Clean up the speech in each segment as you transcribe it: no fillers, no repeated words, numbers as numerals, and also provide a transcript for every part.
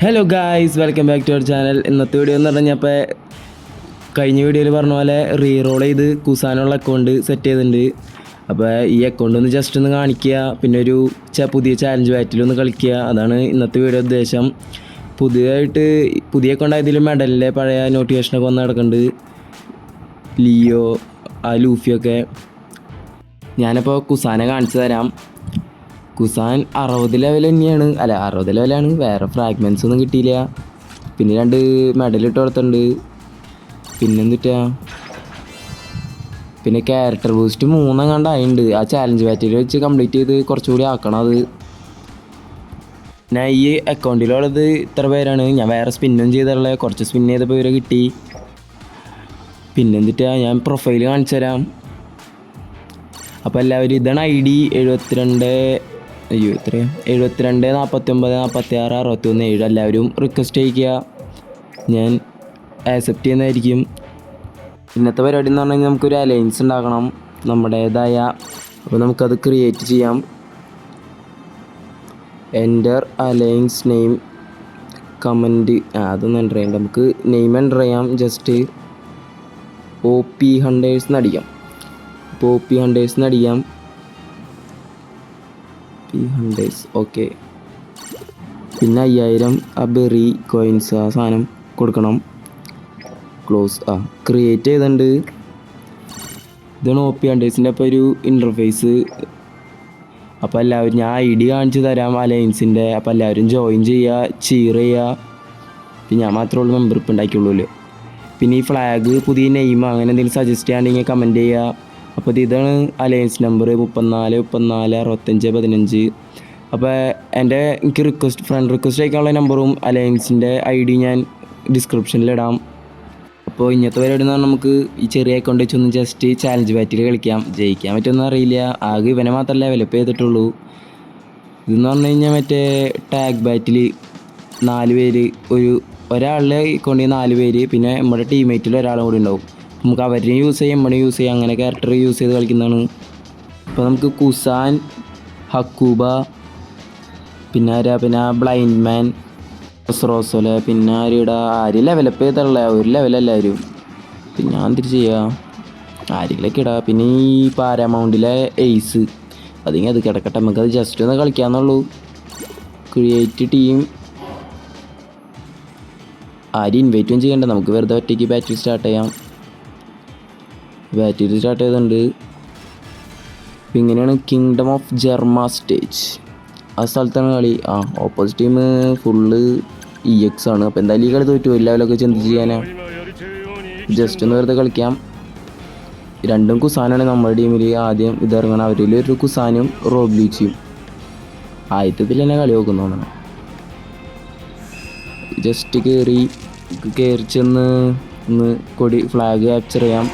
Hello guys, welcome back to our channel. ഇന്നത്തെ video എന്ന് പറഞ്ഞാൽ കഴിഞ്ഞ വീഡിയോയിൽ പറഞ്ഞ പോലെ റീറോൾ ചെയ്ത് കുസാനുള്ള അക്കൗണ്ട് സെറ്റ് ചെയ്തിട്ടുണ്ട്. അപ്പോൾ ഈ അക്കൗണ്ട് ഒന്ന് ജസ്റ്റ് ഒന്ന് കാണിക്കുക, പിന്നെ ഒരു പുതിയ ചാലഞ്ച് ബാറ്റിലൊന്ന് കളിക്കുക. അതാണ് ഇന്നത്തെ വീഡിയോ ഉദ്ദേശം. പുതിയ അക്കൗണ്ട് ആയതിലും മെഡലിൻ്റെ പഴയ നോട്ടിഫിക്കേഷനൊക്കെ വന്ന് കിടക്കുന്നുണ്ട്. ലിയോ, ലൂഫിയൊക്കെ. ഞാനിപ്പോൾ കുസാനെ കാണിച്ചു തരാം. കുസാൻ 60 ലെവൽ തന്നെയാണ്, 60 ലെവലാണ്. വേറെ ഫ്രാഗ്മെൻറ്റ്സ് ഒന്നും കിട്ടിയില്ല. പിന്നെ 2 മെഡലിട്ട് കൊടുത്തിട്ടുണ്ട്. പിന്നെന്തിട്ടാ, പിന്നെ ക്യാരക്ടർ ബൂസ്റ്റ് 3 കണ്ടായിട്ടുണ്ട്. ആ ചാലഞ്ച് ബാറ്റിൽ വെച്ച് കംപ്ലീറ്റ് ചെയ്ത് കുറച്ചുകൂടി ആക്കണം അത്. ഞാൻ ഈ അക്കൗണ്ടിലുള്ളത് ഇത്ര പേരാണ്. ഞാൻ വേറെ സ്പിന്നും ചെയ്തിട്ടുള്ളത്, കുറച്ച് സ്പിൻ ചെയ്തപ്പോൾ ഇവരെ കിട്ടി. പിന്നെന്തിട്ടാ, ഞാൻ പ്രൊഫൈൽ കാണിച്ചു തരാം. അപ്പോൾ എല്ലാവരും ഇതാണ് ID 72 49 46 61 7. എല്ലാവരും റിക്വസ്റ്റ് അയയ്ക്കുക, ഞാൻ ആക്സെപ്റ്റ് ചെയ്യുന്നതായിരിക്കും. ഇന്നത്തെ പരിപാടി എന്ന് പറഞ്ഞു കഴിഞ്ഞാൽ നമുക്കൊരു അലയൻസ് ഉണ്ടാക്കണം നമ്മുടേതായ. അപ്പോൾ നമുക്കത് ക്രിയേറ്റ് ചെയ്യാം. എൻ്റർ അലയൻസ് നെയിം കമൻറ്റ് അതൊന്നും എൻ്റർ ചെയ്യണ്ട. നമുക്ക് നെയിം എൻ്റർ ചെയ്യാം. ജസ്റ്റ് OP Hunters അടിക്കാം. അപ്പോൾ OP Hunters അടിക്കാം. Hunters okay. പിന്നെ 5000 ബെറി കോയിൻസ് ആ സാധനം കൊടുക്കണം. ക്ലോസ് ക്രിയേറ്റ് ചെയ്തിട്ടുണ്ട്. ഇതാണ് OP Huntersൻ്റെ അപ്പോൾ ഒരു ഇൻ്റർഫേസ്. അപ്പോൾ എല്ലാവരും ഞാൻ ID കാണിച്ചു തരാം അലയൻസിൻ്റെ. അപ്പോൾ എല്ലാവരും ജോയിൻ ചെയ്യുക, ചീർ ചെയ്യുക. പിന്നെ ഞാൻ മാത്രമേ ഉള്ളൂ മെമ്പർഷിപ്പ് ഉണ്ടാക്കിയുള്ളൂ. പിന്നെ ഈ ഫ്ലാഗ് പുതിയ നെയിം അങ്ങനെ എന്തെങ്കിലും സജസ്റ്റ് ചെയ്യാണ്ടെങ്കിൽ കമൻറ്റ് ചെയ്യുക. അപ്പോൾ ഇതാണ് അലയൻസ് നമ്പർ 34 64 65 15. അപ്പോൾ എനിക്ക് ഫ്രണ്ട് റിക്വസ്റ്റ് അയക്കാനുള്ള നമ്പറും അലയൻസിൻ്റെ ID ഞാൻ ഡിസ്ക്രിപ്ഷനിലിടാം. അപ്പോൾ ഇന്നത്തെ പരിപാടി എന്ന് പറഞ്ഞാൽ നമുക്ക് ഈ ചെറിയ അക്കൗണ്ട് വെച്ചൊന്ന് ജസ്റ്റ് ചാലഞ്ച് ബാറ്റിൽ കളിക്കാം. ജയിക്കാൻ പറ്റുമെന്ന് അറിയില്ല. ആകെ ഇവനെ മാത്രമല്ല ഡെവലപ്പ് ചെയ്തിട്ടുള്ളൂ. ഇതെന്ന് പറഞ്ഞു കഴിഞ്ഞാൽ ടാഗ് ബാറ്റിൽ 4 പേര്, ഒരാളുടെ അക്കൗണ്ടിൽ 4 പേര്, പിന്നെ നമ്മുടെ ടീംമേറ്റിൽ ഒരാളും കൂടി ഉണ്ടാവും. നമുക്ക് അവരെയും യൂസ് ചെയ്യാം, നമ്മളും യൂസ് ചെയ്യാം. അങ്ങനെ ക്യാരക്ടർ യൂസ് ചെയ്ത് കളിക്കുന്നതാണ്. അപ്പോൾ നമുക്ക് കുസാൻ, ഹക്കൂബ, പിന്നെ ബ്ലൈൻഡ് മാൻ, റോസോല, പിന്നെ ആര് ലെവലപ്പ് ചെയ്തിട്ടുള്ള ഒരു ലെവലെല്ലാവരും. പിന്നെ ഞാൻ തിരിച്ച് ചെയ്യുക ആരെങ്കിലൊക്കെ ഇടാം. പിന്നെ ഈ പാരാമൗണ്ടിലെ എയ്സ് അതിങ്ങനെ അത് കിടക്കട്ടെ, നമുക്കത് ജസ്റ്റ് ഒന്ന് കളിക്കാമെന്നുള്ളൂ. Create team. ആരും ഇൻവൈറ്റും ചെയ്യണ്ട, നമുക്ക് വെറുതെ ഒറ്റയ്ക്ക് ബാറ്റിൽ സ്റ്റാർട്ട് ചെയ്യാം. ബാറ്റിൽ സ്റ്റാർട്ട് ചെയ്തിട്ടുണ്ട്. അപ്പോൾ ഇങ്ങനെയാണ് കിങ്ഡം ഓഫ് ജർമ്മ സ്റ്റേജ്. ആ സ്ഥലത്താണ് കളി. ഓപ്പോസിറ്റ് ടീം ഫുള്ള് EX ആണ്. അപ്പോൾ എന്തായാലും ഈ കളി തോറ്റു. ഒരു ലെവലൊക്കെ എന്ത് ചെയ്യാനാ, ജസ്റ്റ് ഒന്ന് വെറുതെ കളിക്കാം. 2 കുസാനാണ് നമ്മുടെ ടീമിൽ ആദ്യം ഇതിറങ്ങണം. അവരിൽ ഒരു കുസാനും റോബ്ലീച്ചും. ആദ്യത്തിൽ തന്നെ കളി നോക്കുന്നതാണ്. ജസ്റ്റ് കയറി ചെന്ന് ഒന്ന് ഫ്ലാഗ് ക്യാപ്ചർ ചെയ്യാം.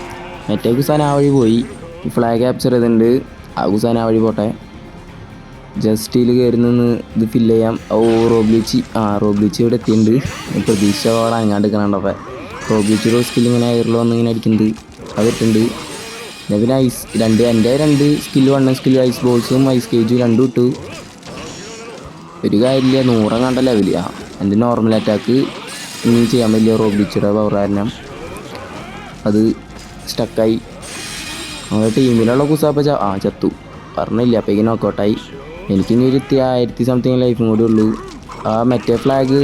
മറ്റേ കുസാൻ ആ വഴി പോയി. ഫ്ലാഗ് ക്യാപ്ചർ ചെയ്തിട്ടുണ്ട്. ആ കുസാൻ ആ വഴി പോട്ടെ. ജസ്റ്റിൽ കയറി നിന്ന് ഇത് ഫില്ല് ചെയ്യാം. റോബ്ലിച്ച് ഇവിടെ എത്തിയിട്ടുണ്ട്. പ്രതീക്ഷ അവിടെ അങ്ങാണ്ട് നിൽക്കണുണ്ടപ്പോൾ റോബ്ലിച്ച് സ്കിൽ ഇങ്ങനെ എയറിൽ വന്ന് ഇങ്ങനെ അടിക്കുന്നത് അതിട്ടുണ്ട്. പിന്നെ എൻ്റെ 2 സ്കില്ല് 1 സ്കില്ല് ഐസ് ബോൾസും ഐസ് കേജും 2 ഇട്ടു. ഒരു കാര്യമില്ല, 100 കണ്ട ലെവല്. എൻ്റെ നോർമൽ അറ്റാക്ക് ഇനി ചെയ്യാൻ വലിയ റോബ്ലിച്ചിയുടെ പവർ കാരണം അത് സ്റ്റക്കായി. നമ്മുടെ ടീമിലുള്ള കുസാപ്പ ചത്തു പറഞ്ഞില്ല. അപ്പോഴേക്കും നോക്കൗട്ടായി. എനിക്കിനി ഒരു 1000 സംതിങ് ലൈഫും കൂടി ഉള്ളൂ. മറ്റേ ഫ്ലാഗ്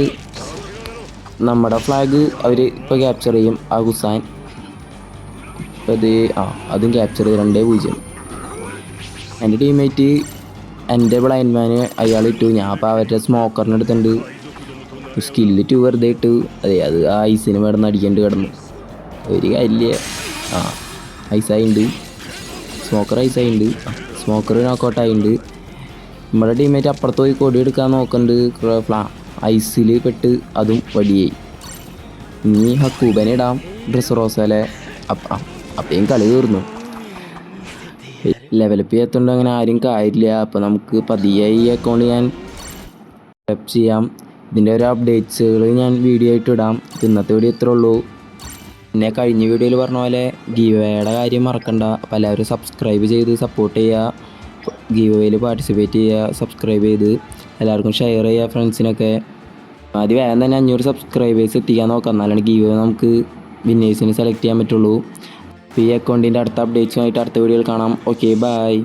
നമ്മുടെ ഫ്ലാഗ് അവർ ഇപ്പോൾ ക്യാപ്ചർ ചെയ്യും. ആ കുസാൻ ഇപ്പോൾ അതും ക്യാപ്ചർ ചെയ്ത് 2-0. എൻ്റെ ടീംമേറ്റ് എൻ്റെ ബ്ലൈൻഡ് മാന് അയാൾ ഇട്ടു. ഞാൻ അപ്പോൾ അവരുടെ സ്മോക്കറിന് എടുത്തിട്ടുണ്ട്. സ്കില്ല് 2 വെറുതെ ഇട്ടു. അത് ആ ഐസിന് മേടന്ന് അടിക്കേണ്ടി കിടന്നു. ഒരു കാര്യമില്ല. ഐസായിട്ടുണ്ട്. സ്മോക്കർ ഐസായിട്ടുണ്ട്. സ്മോക്കർ നോക്കൗട്ടായിട്ടുണ്ട്. നമ്മുടെ ടീമേറ്റ് അപ്പുറത്ത് പോയി കൊടി എടുക്കാൻ നോക്കുന്നുണ്ട്. ഐസിൽ പെട്ട് അതും വടിയായി. ഇനി ഹക്കൂബനെ ഇടാം, ഡ്രസ് റോസലെ. അപ്പയും കളി തീർന്നു. ലെവലപ്പ് ചെയ്യാത്തതുകൊണ്ട് അങ്ങനെ ആരും കാര്യമില്ല. അപ്പോൾ നമുക്ക് പതിയെ ഈ അക്കൗണ്ട് ഞാൻ ഡെവലപ്പ് ചെയ്യാം. ഇതിൻ്റെ ഒരു അപ്ഡേറ്റ്സുകൾ ഞാൻ വീഡിയോ ആയിട്ട് ഇടാം. ഇന്നത്തെ വീഡിയോ ഇത്രേ ഉള്ളൂ. പിന്നെ കഴിഞ്ഞ വീഡിയോയിൽ പറഞ്ഞ പോലെ ഗീവയുടെ കാര്യം മറക്കണ്ട. അപ്പോൾ എല്ലാവരും സബ്സ്ക്രൈബ് ചെയ്ത് സപ്പോർട്ട് ചെയ്യുക. ഗീവയിൽ പാർട്ടിസിപ്പേറ്റ് ചെയ്യുക. സബ്സ്ക്രൈബ് ചെയ്ത് എല്ലാവർക്കും ഷെയർ ചെയ്യുക ഫ്രണ്ട്സിനൊക്കെ. ആദ്യം വേഗം തന്നെ 500 സബ്സ്ക്രൈബേഴ്സ് എത്തിക്കാൻ നോക്കാം, എന്നാലാണ് ഗീവ് നമുക്ക് വിന്നേഴ്സിന് സെലക്ട് ചെയ്യാൻ പറ്റുള്ളൂ. ഈ അക്കൗണ്ടിൻ്റെ അടുത്ത അപ്ഡേറ്റ്സുമായിട്ട് അടുത്ത വീഡിയോയിൽ കാണാം. Okay bye.